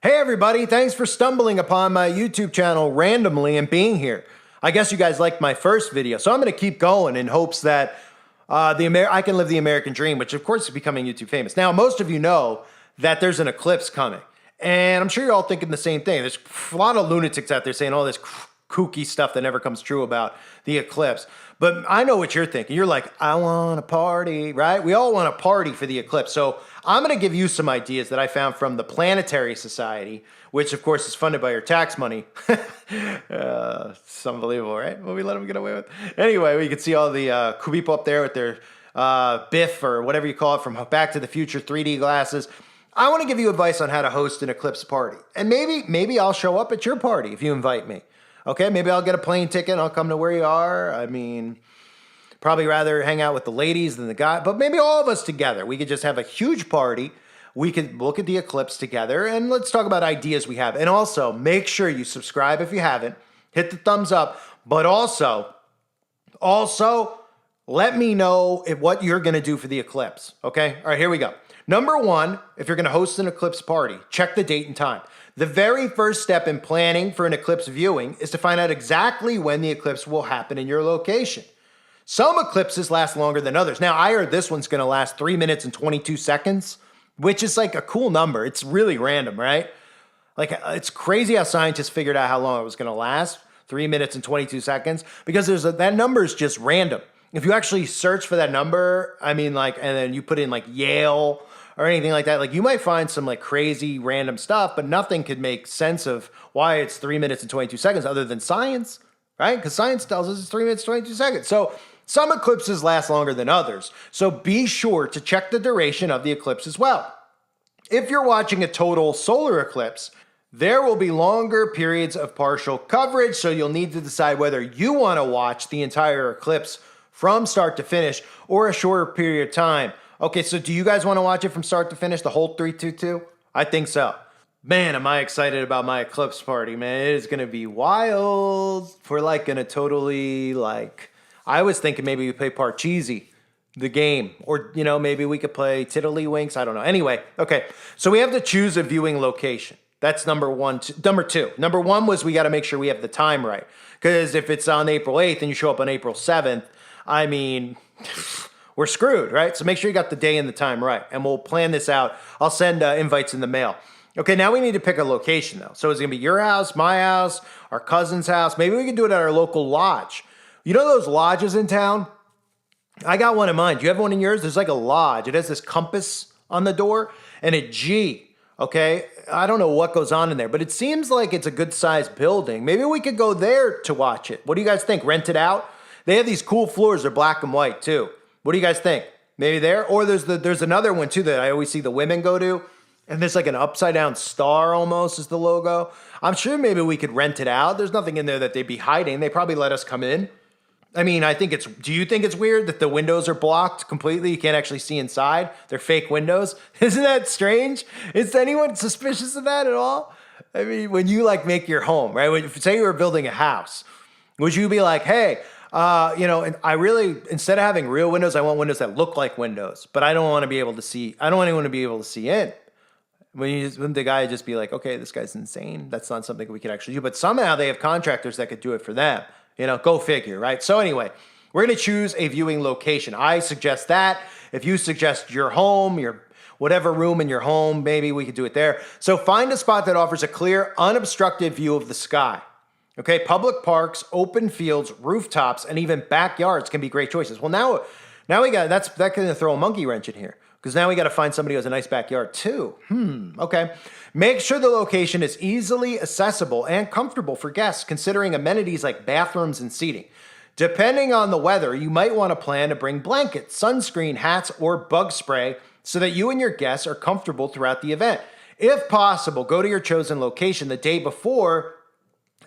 Hey everybody, thanks for stumbling upon my YouTube channel randomly and being here. I guess you guys liked my first video, so I'm going to keep going in hopes that I can live the American dream, which of course is becoming YouTube famous. Now, most of you know that there's an eclipse coming, and I'm sure you're all thinking the same thing. There's a lot of lunatics out there saying all this kooky stuff that never comes true about the eclipse. But I know what you're thinking. You're like, I want to party, right? We all want to party for the eclipse. So I'm going to give you some ideas that I found from the Planetary Society, which of course is funded by your tax money. It's unbelievable, right? What we let them get away with. Anyway, we can see all the people up there with their Biff or whatever you call it from Back to the Future 3D glasses. I want to give you advice on how to host an eclipse party. And maybe I'll show up at your party if you invite me. Okay, maybe I'll get a plane ticket and I'll come to where you are. I mean, probably rather hang out with the ladies than the guy, but maybe all of us together. We could just have a huge party. We could look at the eclipse together and let's talk about ideas we have. And also, make sure you subscribe if you haven't. Hit the thumbs up, but also let me know what you're going to do for the eclipse, okay? All right, here we go. Number one, if you're going to host an eclipse party, check the date and time. The very first step in planning for an eclipse viewing is to find out exactly when the eclipse will happen in your location. Some eclipses last longer than others. Now, I heard this one's going to last 3 minutes and 22 seconds, which is like a cool number. It's really random, right? Like, it's crazy how scientists figured out how long it was going to last, 3 minutes and 22 seconds, because that number is just random. If you actually search for that number, I mean, like, and then you put in like Yale or anything like that, like you might find some like crazy random stuff, but nothing could make sense of why it's 3 minutes and 22 seconds other than science, right? Because science tells us it's 3 minutes, 22 seconds. So some eclipses last longer than others. So be sure to check the duration of the eclipse as well. If you're watching a total solar eclipse, there will be longer periods of partial coverage. So you'll need to decide whether you want to watch the entire eclipse from start to finish or a shorter period of time. Okay, so do you guys want to watch it from start to finish, the whole 322? I think so. Man, am I excited about my eclipse party, man. It is going to be wild. We're like going to totally like, I was thinking maybe we play Parcheesi, the game. Or, you know, maybe we could play Tiddlywinks. I don't know. Anyway, okay. So we have to choose a viewing location. That's number one. Number two. Number one was we got to make sure we have the time right. Because if it's on April 8th and you show up on April 7th, I mean, we're screwed, right? So make sure you got the day and the time right. And we'll plan this out. I'll send invites in the mail. Okay, now we need to pick a location, though. So it's going to be your house, my house, our cousin's house. Maybe we can do it at our local lodge. You know those lodges in town? I got one in mine. Do you have one in yours? There's like a lodge. It has this compass on the door and a G, okay? I don't know what goes on in there, but it seems like it's a good-sized building. Maybe we could go there to watch it. What do you guys think? Rent it out? They have these cool floors. They're black and white, too. What do you guys think? Maybe there? Or there's another one, too, that I always see the women go to. And there's like an upside-down star almost is the logo. I'm sure maybe we could rent it out. There's nothing in there that they'd be hiding. They probably let us come in. I mean, do you think it's weird that the windows are blocked completely? You can't actually see inside. They're fake windows. Isn't that strange? Is anyone suspicious of that at all? I mean, when you like make your home, right? Say you were building a house, would you be like, hey, and I really, instead of having real windows, I want windows that look like windows, but I don't want to be able to see. I don't want anyone to be able to see in. Wouldn't the guy just be like, okay, this guy's insane. That's not something we could actually do. But somehow they have contractors that could do it for them. You know, go figure, right? So anyway, we're going to choose a viewing location. I suggest that. If you suggest your home, your whatever room in your home, maybe we could do it there. So find a spot that offers a clear, unobstructed view of the sky. Okay, public parks, open fields, rooftops, and even backyards can be great choices. Well, now we got that's going to throw a monkey wrench in here because now we got to find somebody who has a nice backyard too. Okay. Make sure the location is easily accessible and comfortable for guests, considering amenities like bathrooms and seating. Depending on the weather, you might want to plan to bring blankets, sunscreen, hats, or bug spray so that you and your guests are comfortable throughout the event. If possible, go to your chosen location the day before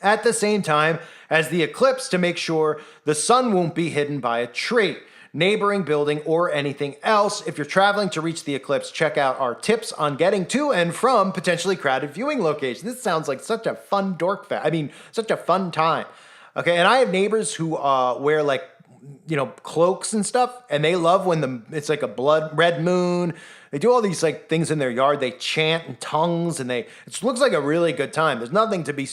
at the same time as the eclipse to make sure the sun won't be hidden by a tree, neighboring building, or anything else. If you're traveling to reach the eclipse, check out our tips on getting to and from potentially crowded viewing locations. This sounds like such a fun such a fun time. Okay, and I have neighbors who wear like cloaks and stuff, and they love when it's like a blood red moon. They do all these like things in their yard. They chant in tongues, and it looks like a really good time. There's nothing to be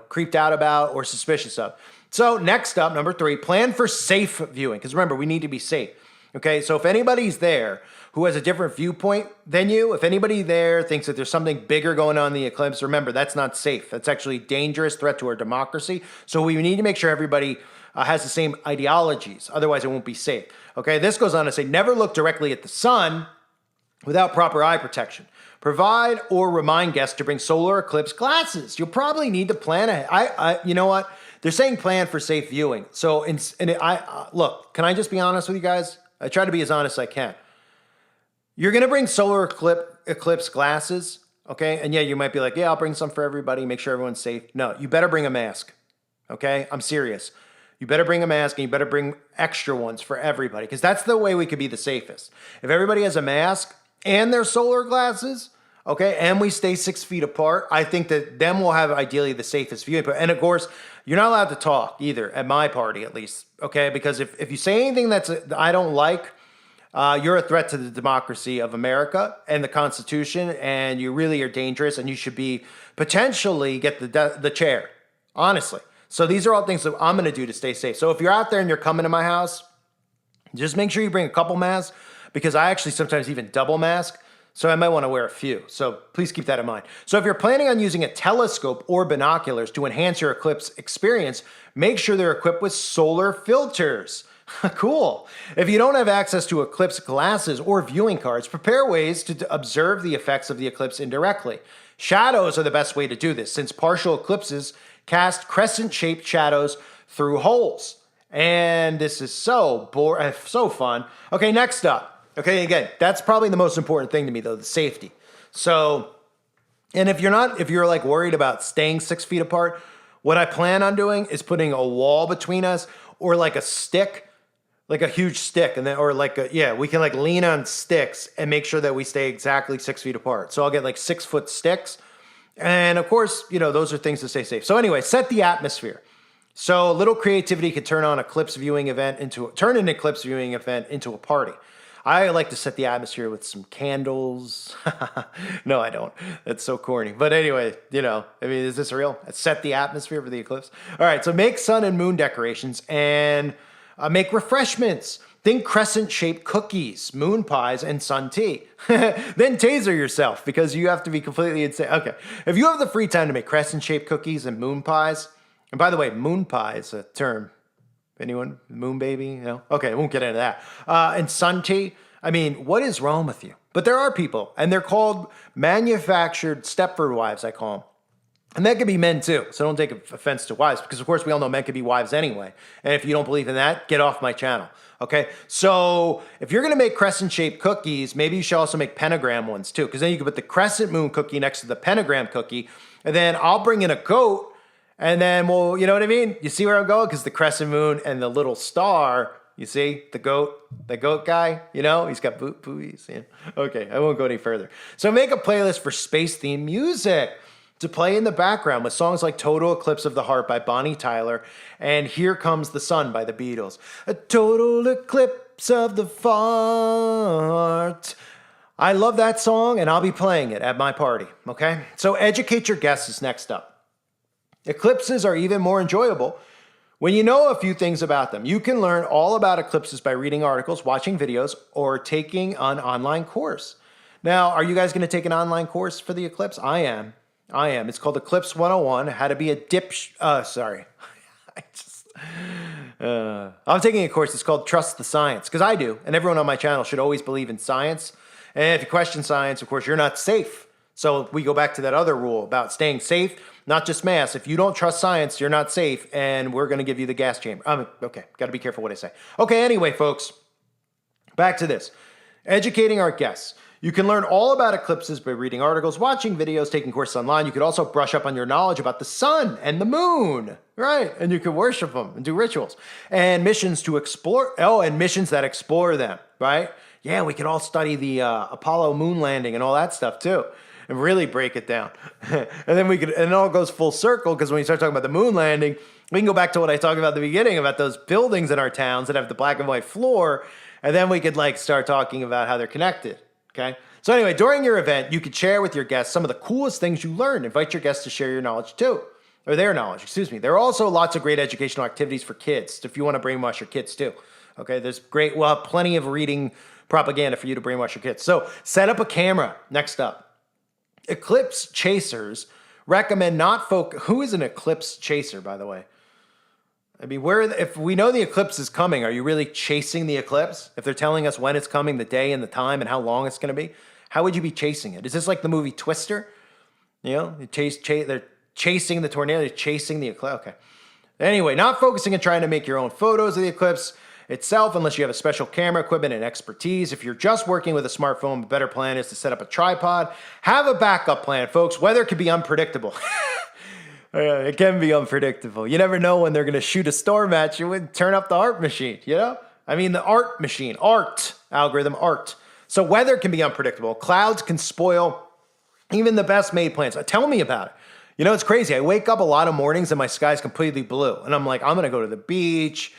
creeped out about or suspicious of. So next up, number 3, plan for safe viewing, because remember, we need to be safe. Okay, so if anybody's there who has a different viewpoint than you, if anybody there thinks that there's something bigger going on in the eclipse, remember, that's not safe. That's actually a dangerous threat to our democracy. So we need to make sure everybody has the same ideologies. Otherwise, it won't be safe. Okay, this goes on to say, never look directly at the sun without proper eye protection. Provide or remind guests to bring solar eclipse glasses. You'll probably need to plan ahead. You know what? They're saying plan for safe viewing. So, look, can I just be honest with you guys? I try to be as honest as I can. You're going to bring solar eclipse glasses, okay? And yeah, you might be like, yeah, I'll bring some for everybody, make sure everyone's safe. No, you better bring a mask, okay? I'm serious. You better bring a mask, and you better bring extra ones for everybody, because that's the way we could be the safest. If everybody has a mask and their solar glasses, okay, and we stay 6 feet apart, I think that then we'll have ideally the safest viewing. And of course, you're not allowed to talk either, at my party at least, okay? Because if you say anything that I don't like, you're a threat to the democracy of America and the Constitution, and you really are dangerous, and you should be potentially get the chair, honestly. So these are all things that I'm going to do to stay safe. So if you're out there and you're coming to my house, just make sure you bring a couple masks, because I actually sometimes even double mask. So I might want to wear a few. So please keep that in mind. So if you're planning on using a telescope or binoculars to enhance your eclipse experience, make sure they're equipped with solar filters. Cool. If you don't have access to eclipse glasses or viewing cards, prepare ways to observe the effects of the eclipse indirectly. Shadows are the best way to do this, since partial eclipses cast crescent-shaped shadows through holes. And this is so fun. Okay, next up. Okay, again, that's probably the most important thing to me, though, the safety. So, and if you're like worried about staying 6 feet apart, what I plan on doing is putting a wall between us, or like a stick, like a huge stick, and then, or like we can like lean on sticks and make sure that we stay exactly 6 feet apart. So I'll get like 6 foot sticks. And of course, those are things to stay safe. So anyway, set the atmosphere. So a little creativity can turn an eclipse viewing event into a party. I like to set the atmosphere with some candles. No, I don't. That's so corny. But anyway, is this real? Set the atmosphere for the eclipse. All right, so make sun and moon decorations, and make refreshments. Think crescent-shaped cookies, moon pies, and sun tea. Then taser yourself, because you have to be completely insane. Okay, if you have the free time to make crescent-shaped cookies and moon pies, and by the way, moon pie is a term. Anyone? Moon baby? No? Okay, I won't get into that. And sun tea, what is wrong with you? But there are people, and they're called manufactured Stepford wives, I call them. And that could be men too, so don't take offense to wives, because of course we all know men could be wives anyway. And if you don't believe in that, get off my channel, okay? So if you're gonna make crescent-shaped cookies, maybe you should also make pentagram ones too, because then you can put the crescent moon cookie next to the pentagram cookie, and then I'll bring in a goat, and then you know what I mean? You see where I'm going? Because the crescent moon and the little star, you see, the goat guy, he's got boobies. Yeah. Okay, I won't go any further. So make a playlist for space-themed music to play in the background with songs like Total Eclipse of the Heart by Bonnie Tyler and Here Comes the Sun by the Beatles. A total eclipse of the heart. I love that song, and I'll be playing it at my party, okay? So educate your guests is next up. Eclipses are even more enjoyable when you know a few things about them. You can learn all about eclipses by reading articles, watching videos, or taking an online course. Now, are you guys going to take an online course for the eclipse? I am. It's called Eclipse 101, How to Be a I'm taking a course. It's called Trust the Science, because I do, and everyone on my channel should always believe in science. And if you question science, of course, you're not safe. So we go back to that other rule about staying safe, not just mass. If you don't trust science, you're not safe, and we're going to give you the gas chamber. Okay, got to be careful what I say. Okay, anyway, folks, back to this. Educating our guests. You can learn all about eclipses by reading articles, watching videos, taking courses online. You could also brush up on your knowledge about the sun and the moon, right? And you can worship them and do rituals. And missions to explore, and missions that explore them, right? Yeah, we could all study the Apollo moon landing and all that stuff too. and really break it down. And then and it all goes full circle, because when you start talking about the moon landing, we can go back to what I talked about at the beginning about those buildings in our towns that have the black and white floor. And then we could like start talking about how they're connected. Okay. So anyway, during your event, you could share with your guests some of the coolest things you learned. Invite your guests to share your knowledge too. Or their knowledge, excuse me. There are also lots of great educational activities for kids if you want to brainwash your kids too. Okay, we'll have plenty of reading propaganda for you to brainwash your kids. So set up a camera. Next up, eclipse chasers recommend not focus. Who is an eclipse chaser, by the way? I mean, if we know the eclipse is coming, are you really chasing the eclipse? If they're telling us when it's coming, the day and the time and how long it's going to be, how would you be chasing it? Is this like the movie Twister? You know, they're chasing the tornado, they're chasing the eclipse. Okay. Anyway, not focusing on trying to make your own photos of the eclipse itself unless you have a special camera equipment and expertise. If you're just working with a smartphone, a better plan is to set up a tripod. Have a backup plan, folks. Weather can be unpredictable. It can be unpredictable. You never know when they're going to shoot a storm at you and turn up the art machine, you know? I mean, the art machine, art algorithm. So weather can be unpredictable. Clouds can spoil even the best made plans. Tell me about it. You know, it's crazy. I wake up a lot of mornings and my sky's completely blue. And I'm like, I'm going to go to the beach.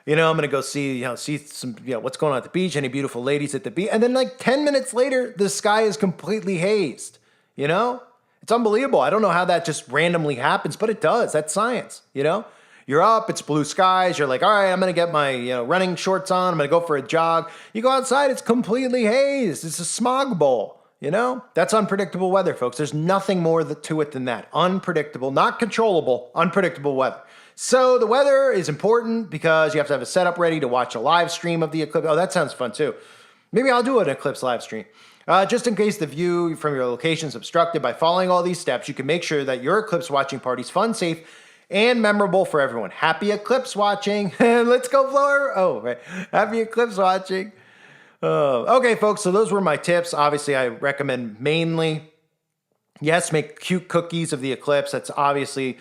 You know, I'm going to go see some, what's going on at the beach, any beautiful ladies at the beach. And then like 10 minutes later, the sky is completely hazed. You know, it's unbelievable. I don't know how that just randomly happens, but it does. That's science. You know, you're up, it's blue skies. You're like, all right, I'm going to get my running shorts on. I'm going to go for a jog. You go outside, it's completely hazed. It's a smog bowl. You know, that's unpredictable weather, folks. There's nothing more to it than that. Unpredictable, not controllable, unpredictable weather. So the weather is important because you have to have a setup ready to watch a live stream of the eclipse. Oh, that sounds fun too. Maybe I'll do an eclipse live stream. Just in case the view from your location is obstructed, by following all these steps, you can make sure that your eclipse watching party is fun, safe, and memorable for everyone. Happy eclipse watching. Let's go, Flora. Oh, right. Happy eclipse watching. Okay, folks, so those were my tips. Obviously, I recommend mainly, yes, make cute cookies of the eclipse. That's obviously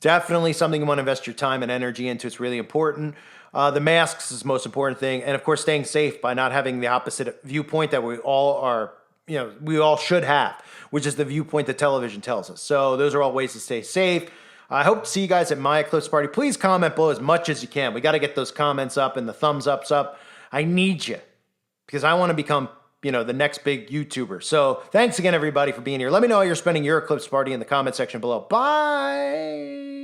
definitely something you want to invest your time and energy into. It's really important. The masks is the most important thing. And of course, staying safe by not having the opposite viewpoint that we all should have, which is the viewpoint that television tells us. So those are all ways to stay safe. I hope to see you guys at my eclipse party. Please comment below as much as you can. We got to get those comments up and the thumbs ups up. I need you because I want to become the next big YouTuber. So thanks again, everybody, for being here. Let me know how you're spending your eclipse party in the comment section below. Bye.